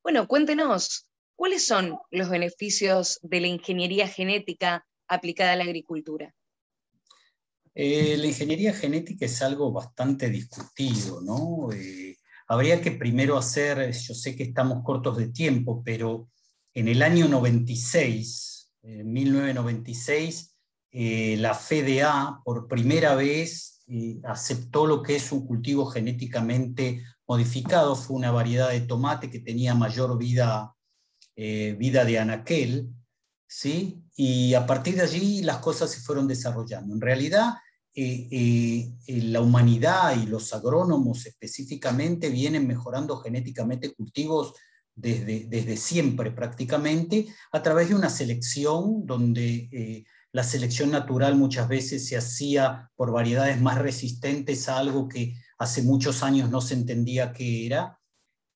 Bueno, cuéntenos, ¿cuáles son los beneficios de la ingeniería genética aplicada a la agricultura? La ingeniería genética es algo bastante discutido, ¿no? Habría que primero hacer, yo sé que estamos cortos de tiempo, pero en el año 96, 1996, la FDA por primera vez aceptó lo que es un cultivo genéticamente modificado. Fue una variedad de tomate que tenía mayor vida de anaquel, ¿sí? Y a partir de allí las cosas se fueron desarrollando. En realidad, la humanidad y los agrónomos específicamente vienen mejorando genéticamente cultivos desde siempre prácticamente, a través de una selección donde la selección natural muchas veces se hacía por variedades más resistentes a algo que hace muchos años no se entendía qué era,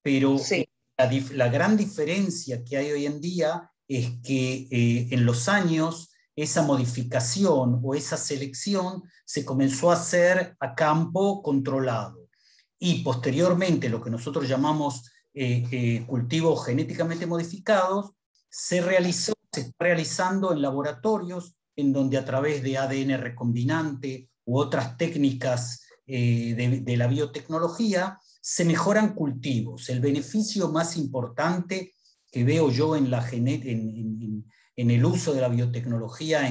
pero Sí. la gran diferencia que hay hoy en día es que en los años esa modificación o esa selección se comenzó a hacer a campo controlado. Y posteriormente lo que nosotros llamamos cultivos genéticamente modificados se está realizando en laboratorios en donde a través de ADN recombinante u otras técnicas de la biotecnología se mejoran cultivos. El beneficio más importante que veo yo en el uso de la biotecnología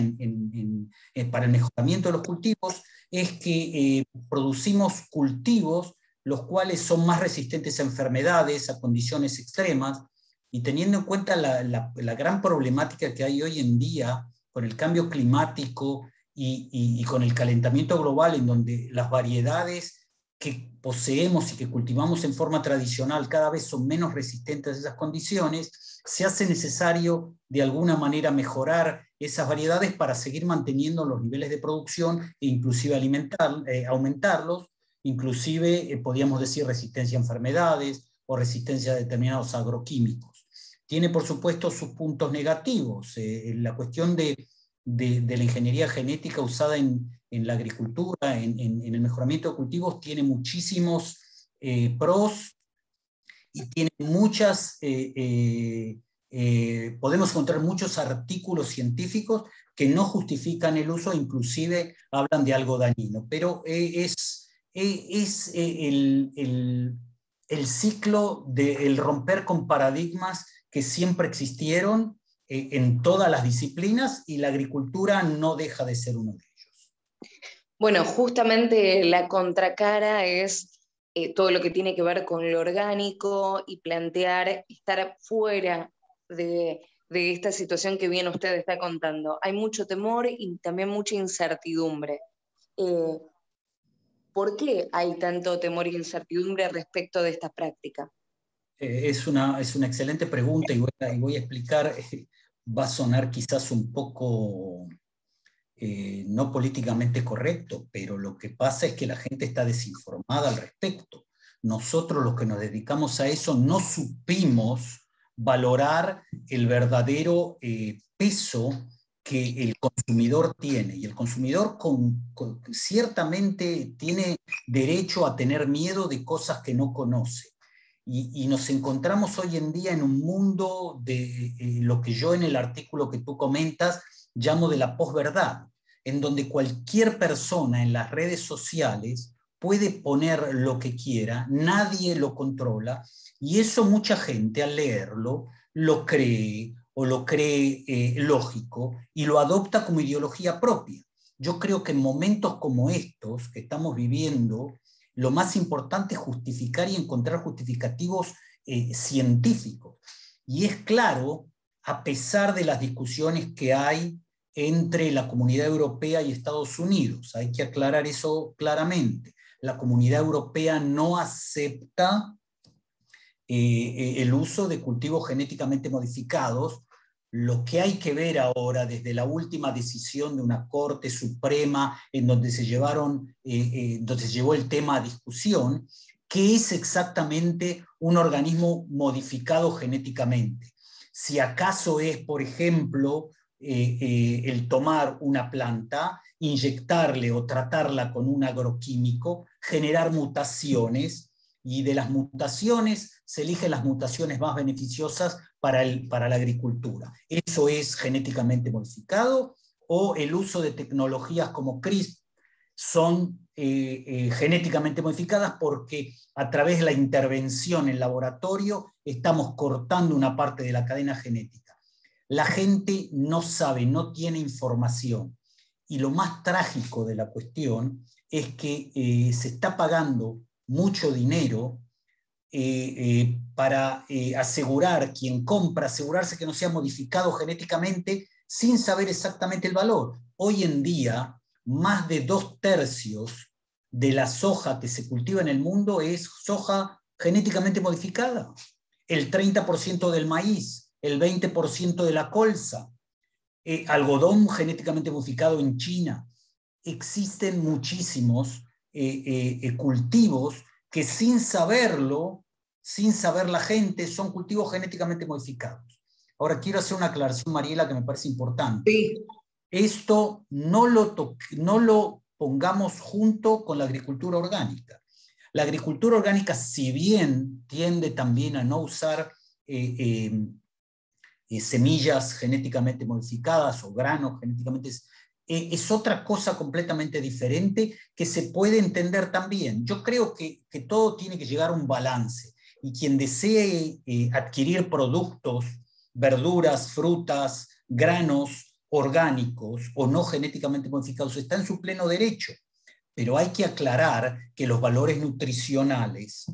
para el mejoramiento de los cultivos es que producimos cultivos los cuales son más resistentes a enfermedades, a condiciones extremas, y teniendo en cuenta la gran problemática que hay hoy en día con el cambio climático y con el calentamiento global, en donde las variedades que poseemos y que cultivamos en forma tradicional cada vez son menos resistentes a esas condiciones, se hace necesario de alguna manera mejorar esas variedades para seguir manteniendo los niveles de producción e inclusive aumentarlos, inclusive podríamos decir resistencia a enfermedades o resistencia a determinados agroquímicos. Tiene por supuesto sus puntos negativos. La cuestión de la ingeniería genética usada en la agricultura, en el mejoramiento de cultivos, tiene muchísimos pros y tiene podemos encontrar muchos artículos científicos que no justifican el uso, inclusive hablan de algo dañino, pero es el ciclo del romper con paradigmas que siempre existieron en todas las disciplinas, y la agricultura no deja de ser uno de ellos. Bueno, justamente la contracara es todo lo que tiene que ver con lo orgánico y plantear estar fuera de esta situación que bien usted está contando. Hay mucho temor y también mucha incertidumbre. Eh, ¿Por qué hay tanto temor e incertidumbre respecto de esta práctica? Es una excelente pregunta, y voy a explicar. Va a sonar quizás un poco no políticamente correcto, pero lo que pasa es que la gente está desinformada al respecto. Nosotros los que nos dedicamos a eso no supimos valorar el verdadero peso que el consumidor tiene. Y el consumidor ciertamente tiene derecho a tener miedo de cosas que no conoce. Y nos encontramos hoy en día en un mundo de lo que yo en el artículo que tú comentas llamo de la posverdad, en donde cualquier persona en las redes sociales puede poner lo que quiera, nadie lo controla, y eso mucha gente al leerlo lo cree o lo cree lógico y lo adopta como ideología propia. Yo creo que en momentos como estos que estamos viviendo, lo más importante es justificar y encontrar justificativos científicos. Y es claro, a pesar de las discusiones que hay entre la Comunidad Europea y Estados Unidos, hay que aclarar eso claramente. La Comunidad Europea no acepta el uso de cultivos genéticamente modificados. Lo que hay que ver ahora, desde la última decisión de una Corte Suprema en donde donde se llevó el tema a discusión, ¿qué es exactamente un organismo modificado genéticamente? Si acaso es, por ejemplo, el tomar una planta, inyectarle o tratarla con un agroquímico, generar mutaciones y de las mutaciones se eligen las mutaciones más beneficiosas para la agricultura. Eso es genéticamente modificado, o el uso de tecnologías como CRISPR son genéticamente modificadas porque a través de la intervención en laboratorio estamos cortando una parte de la cadena genética. La gente no sabe, no tiene información. Y lo más trágico de la cuestión es que se está pagando mucho dinero para asegurar, quien compra, asegurarse que no sea modificado genéticamente sin saber exactamente el valor. Hoy en día, más de 2/3 de la soja que se cultiva en el mundo es soja genéticamente modificada. El 30% del maíz, el 20% de la colza, algodón genéticamente modificado en China. Existen muchísimos cultivos que sin saberlo, sin saber la gente, son cultivos genéticamente modificados. Ahora quiero hacer una aclaración, Mariela, que me parece importante. Sí. Esto no lo pongamos junto con la agricultura orgánica. La agricultura orgánica, si bien tiende también a no usar semillas genéticamente modificadas o granos genéticamente, es otra cosa completamente diferente que se puede entender también. Yo creo que todo tiene que llegar a un balance, y quien desee adquirir productos, verduras, frutas, granos orgánicos o no genéticamente modificados está en su pleno derecho, pero hay que aclarar que los valores nutricionales,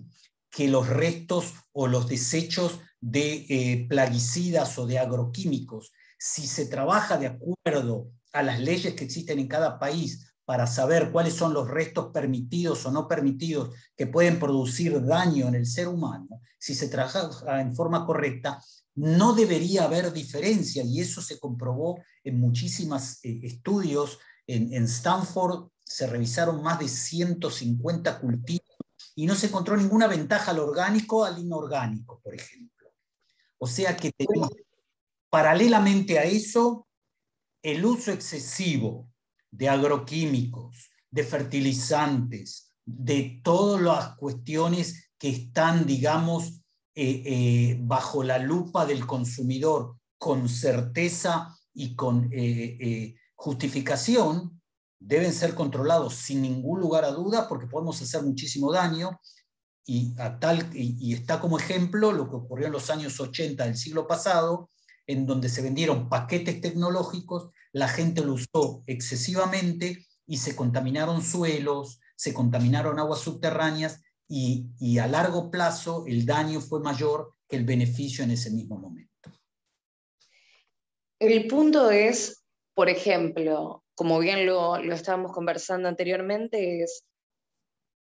que los restos o los desechos de plaguicidas o de agroquímicos, si se trabaja de acuerdo a las leyes que existen en cada país para saber cuáles son los restos permitidos o no permitidos que pueden producir daño en el ser humano, si se trabaja en forma correcta, no debería haber diferencia, y eso se comprobó en muchísimos estudios. En Stanford se revisaron más de 150 cultivos y no se encontró ninguna ventaja al orgánico al inorgánico, por ejemplo. O sea que tenemos, paralelamente a eso, el uso excesivo de agroquímicos, de fertilizantes, de todas las cuestiones que están, digamos, bajo la lupa del consumidor con certeza y con justificación, deben ser controlados sin ningún lugar a duda, porque podemos hacer muchísimo daño. Y está como ejemplo lo que ocurrió en los años 80 del siglo pasado, en donde se vendieron paquetes tecnológicos, la gente lo usó excesivamente y se contaminaron suelos, se contaminaron aguas subterráneas, y a largo plazo el daño fue mayor que el beneficio en ese mismo momento. El punto es, por ejemplo, como bien lo estábamos conversando anteriormente, es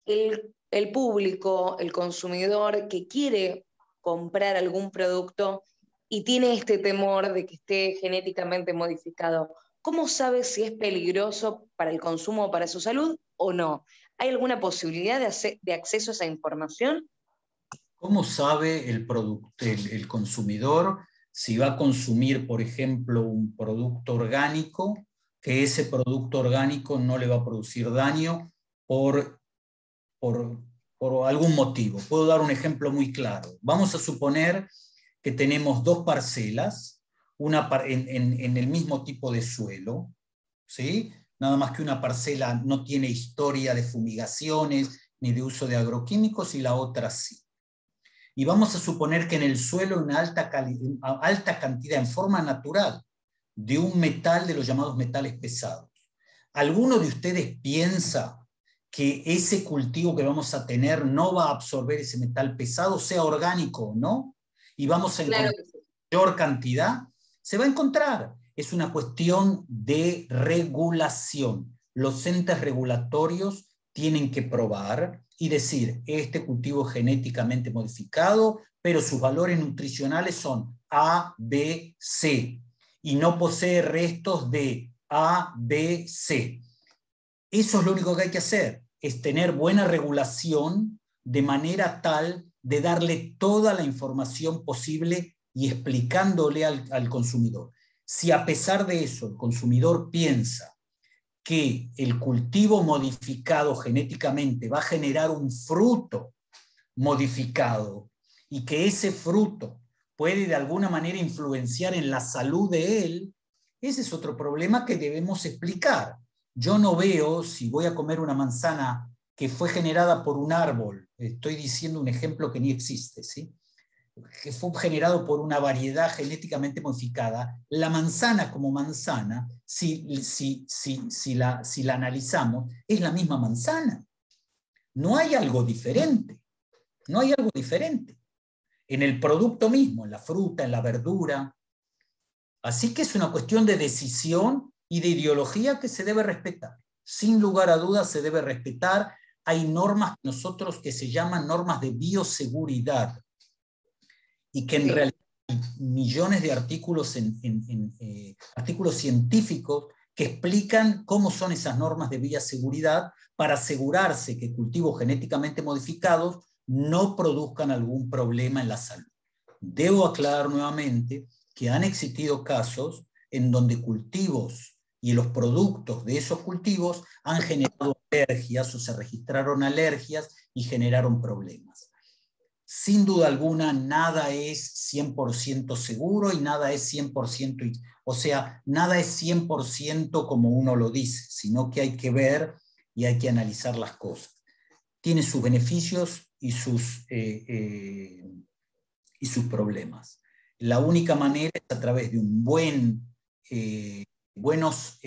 el público, el consumidor que quiere comprar algún producto y tiene este temor de que esté genéticamente modificado. ¿Cómo sabe si es peligroso para el consumo o para su salud o no? ¿Hay alguna posibilidad de acceso a esa información? ¿Cómo sabe el consumidor si va a consumir, por ejemplo, un producto orgánico, que ese producto orgánico no le va a producir daño por algún motivo? Puedo dar un ejemplo muy claro. Vamos a suponer que tenemos dos parcelas, una en el mismo tipo de suelo, ¿sí? Nada más que una parcela no tiene historia de fumigaciones ni de uso de agroquímicos, y la otra sí. Y vamos a suponer que en el suelo una alta cantidad, en forma natural, de un metal, de los llamados metales pesados. ¿Alguno de ustedes piensa que ese cultivo que vamos a tener no va a absorber ese metal pesado, sea orgánico o no? Y vamos a encontrar mayor cantidad. Se va a encontrar. Es una cuestión de regulación. Los entes regulatorios tienen que probar y decir, este cultivo es genéticamente modificado, pero sus valores nutricionales son A, B, C, y no posee restos de A, B, C. Eso es lo único que hay que hacer, es tener buena regulación de manera tal de darle toda la información posible y explicándole al consumidor. Si a pesar de eso el consumidor piensa que el cultivo modificado genéticamente va a generar un fruto modificado y que ese fruto puede de alguna manera influenciar en la salud de él, ese es otro problema que debemos explicar. Yo no veo, si voy a comer una manzana que fue generada por un árbol, estoy diciendo un ejemplo que ni existe, ¿sí?, que fue generado por una variedad genéticamente modificada, la manzana como manzana, si la analizamos, es la misma manzana. No hay algo diferente, no hay algo diferente en el producto mismo, en la fruta, en la verdura. Así que es una cuestión de decisión y de ideología que se debe respetar. Sin lugar a dudas se debe respetar. Hay normas nosotros que se llaman normas de bioseguridad y que en realidad hay millones de artículos, artículos científicos que explican cómo son esas normas de bioseguridad para asegurarse que cultivos genéticamente modificados no produzcan algún problema en la salud. Debo aclarar nuevamente que han existido casos en donde cultivos y los productos de esos cultivos han generado alergias o se registraron alergias y generaron problemas. Sin duda alguna, nada es 100% seguro y nada es 100%, o sea, nada es 100% como uno lo dice, sino que hay que ver y hay que analizar las cosas. Tiene sus beneficios y sus problemas. La única manera es a través de buenos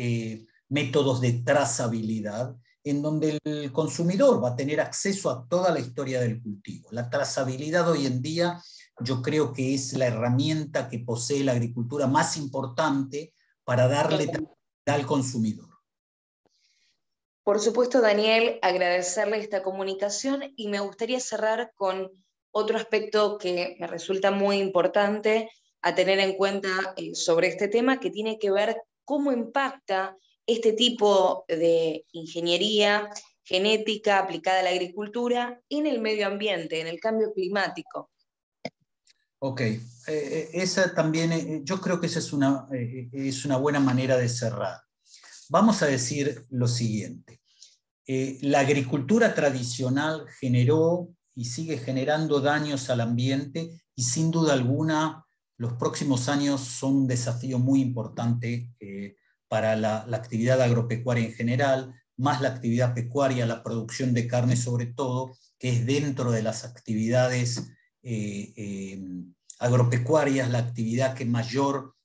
métodos de trazabilidad, en donde el consumidor va a tener acceso a toda la historia del cultivo. La trazabilidad hoy en día yo creo que es la herramienta que posee la agricultura más importante para darle tranquilidad al consumidor. Por supuesto, Daniel, agradecerle esta comunicación y me gustaría cerrar con otro aspecto que me resulta muy importante a tener en cuenta sobre este tema, que tiene que ver cómo impacta este tipo de ingeniería genética aplicada a la agricultura en el medio ambiente, en el cambio climático. Ok, esa también, yo creo que esa es una buena manera de cerrar. Vamos a decir lo siguiente. La agricultura tradicional generó y sigue generando daños al ambiente y sin duda alguna los próximos años son un desafío muy importante para la actividad agropecuaria en general, más la actividad pecuaria, la producción de carne sobre todo, que es dentro de las actividades agropecuarias, la actividad que mayor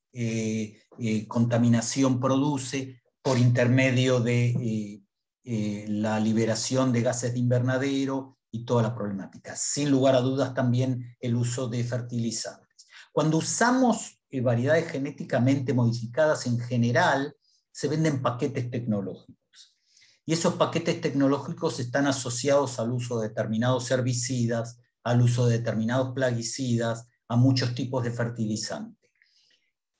contaminación produce por intermedio de la liberación de gases de invernadero y toda la problemática. Sin lugar a dudas también el uso de fertilizantes. Cuando usamos variedades genéticamente modificadas en general, se venden paquetes tecnológicos. Y esos paquetes tecnológicos están asociados al uso de determinados herbicidas, al uso de determinados plaguicidas, a muchos tipos de fertilizantes.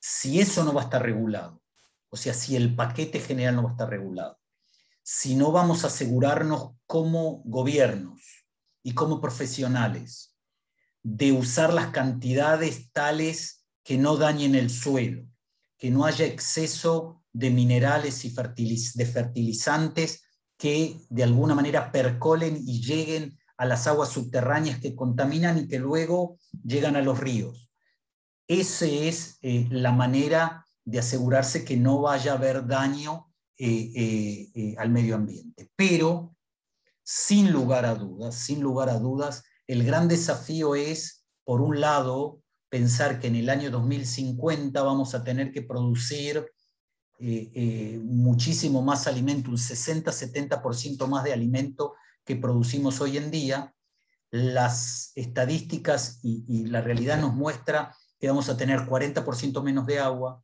Si eso no va a estar regulado, o sea, si el paquete general no va a estar regulado, si no vamos a asegurarnos como gobiernos y como profesionales de usar las cantidades tales que no dañen el suelo, que no haya exceso de minerales y de fertilizantes que de alguna manera percolen y lleguen a las aguas subterráneas que contaminan y que luego llegan a los ríos. Esa es la manera de asegurarse que no vaya a haber daño al medio ambiente. Pero, sin lugar a dudas, el gran desafío es, por un lado, pensar que en el año 2050 vamos a tener que producir muchísimo más alimento, un 60-70% más de alimento que producimos hoy en día. Las estadísticas y la realidad nos muestra que vamos a tener 40% menos de agua,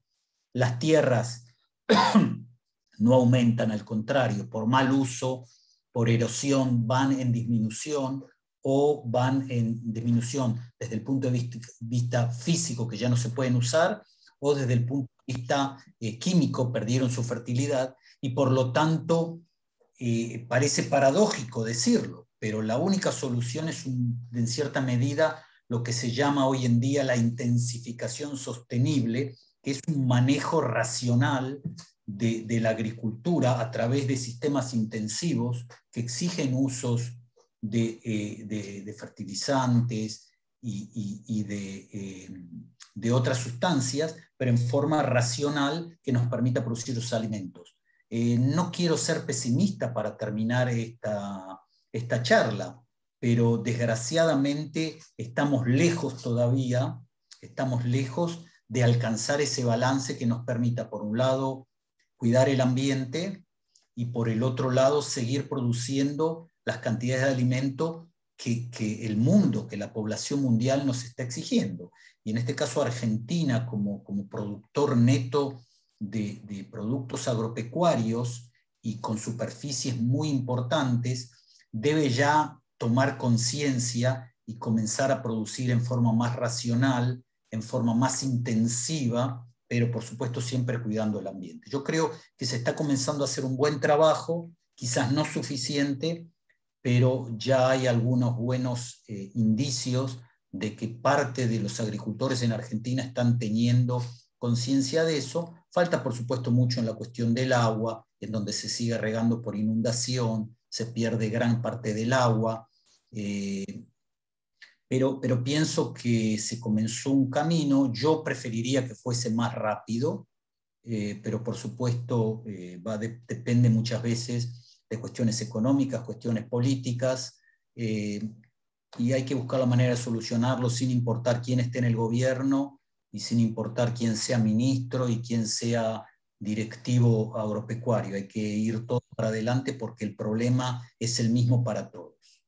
las tierras no aumentan, al contrario, por mal uso, por erosión, van en disminución o van en disminución desde el punto de vista físico, que ya no se pueden usar, o desde el punto de vista químico, perdieron su fertilidad, y por lo tanto parece paradójico decirlo, pero la única solución es en cierta medida lo que se llama hoy en día la intensificación sostenible, que es un manejo racional de la agricultura a través de sistemas intensivos que exigen usos de fertilizantes y de otras sustancias, pero en forma racional que nos permita producir los alimentos. No quiero ser pesimista para terminar esta charla, pero desgraciadamente estamos lejos todavía, estamos lejos de alcanzar ese balance que nos permita, por un lado, cuidar el ambiente y por el otro lado, seguir produciendo las cantidades de alimento que el mundo, que la población mundial nos está exigiendo. Y en este caso Argentina, como productor neto de productos agropecuarios y con superficies muy importantes, debe ya tomar conciencia y comenzar a producir en forma más racional, en forma más intensiva, pero por supuesto siempre cuidando el ambiente. Yo creo que se está comenzando a hacer un buen trabajo, quizás no suficiente, pero ya hay algunos buenos indicios de que parte de los agricultores en Argentina están teniendo conciencia de eso. Falta, por supuesto, mucho en la cuestión del agua, en donde se sigue regando por inundación, se pierde gran parte del agua, pero pienso que se comenzó un camino. Yo preferiría que fuese más rápido, pero por supuesto depende muchas veces de cuestiones económicas, cuestiones políticas, y hay que buscar la manera de solucionarlo sin importar quién esté en el gobierno y sin importar quién sea ministro y quién sea directivo agropecuario. Hay que ir todo para adelante porque el problema es el mismo para todos.